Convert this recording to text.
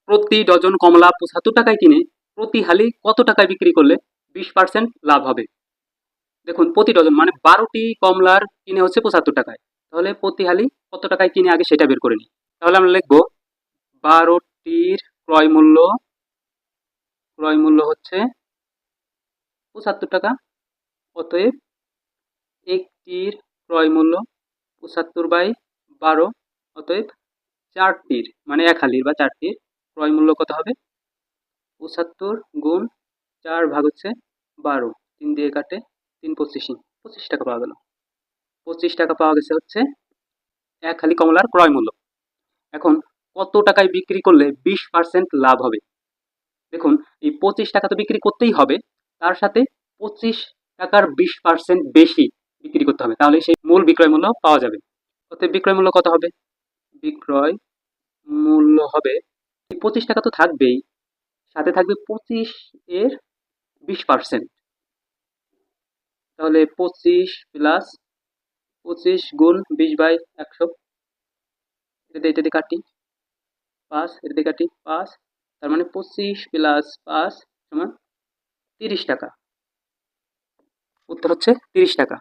প্রতি ডজন কমলা ৭৫ টাকায় কিনে প্রতি হালি কত টাকায় বিক্রি করলে 20% লাভ হবে? দেখুন প্রতি ডজন মানে 12টি কমলার কিনে হচ্ছে ৭৫ টাকায়, তাহলে প্রতি হালি কত টাকায় কিনে আগে সেটা বের করে নিই। তাহলে আমরা লিখবো 12টির ক্রয় মূল্য হচ্ছে ৭৫ টাকা, অতএব একটির ক্রয় মূল্য ৭৫/12, অতএব 4টির মানে এক হালির বা 4টির ক্রয় মূল্য কত হবে? ৭৫ গুণ 4 ভাগ হচ্ছে 12, 3 দিয়ে কাটে 3 25, 25 টাকা পাওয়া গেল। 25 টাকা পাওয়া গেছে হচ্ছে এক হালি কমলার ক্রয় মূল্য। এখন কত টাকায় বিক্রি করলে 20% লাভ হবে? দেখুন এই 25 টাকা তো বিক্রি করতেই হবে, তার সাথে 25 টাকার 20% বেশি বিক্রি করতে হবে, তাহলে সেই মূল বিক্রয় মূল্য পাওয়া যাবে। অতএব বিক্রয় মূল্য কত হবে? বিক্রয় মূল্য হবে 25 টাকা তো থাকবেই, সাথে থাকবে 25 এর 20%, তাহলে 25 প্লাস 25 গুণ 20/100, এটা দিয়ে কাটি 5, এটা দিয়ে কাটি 5, তার মানে 25 প্লাস 5 সমান 30 টাকা। উত্তর হচ্ছে 30 টাকা।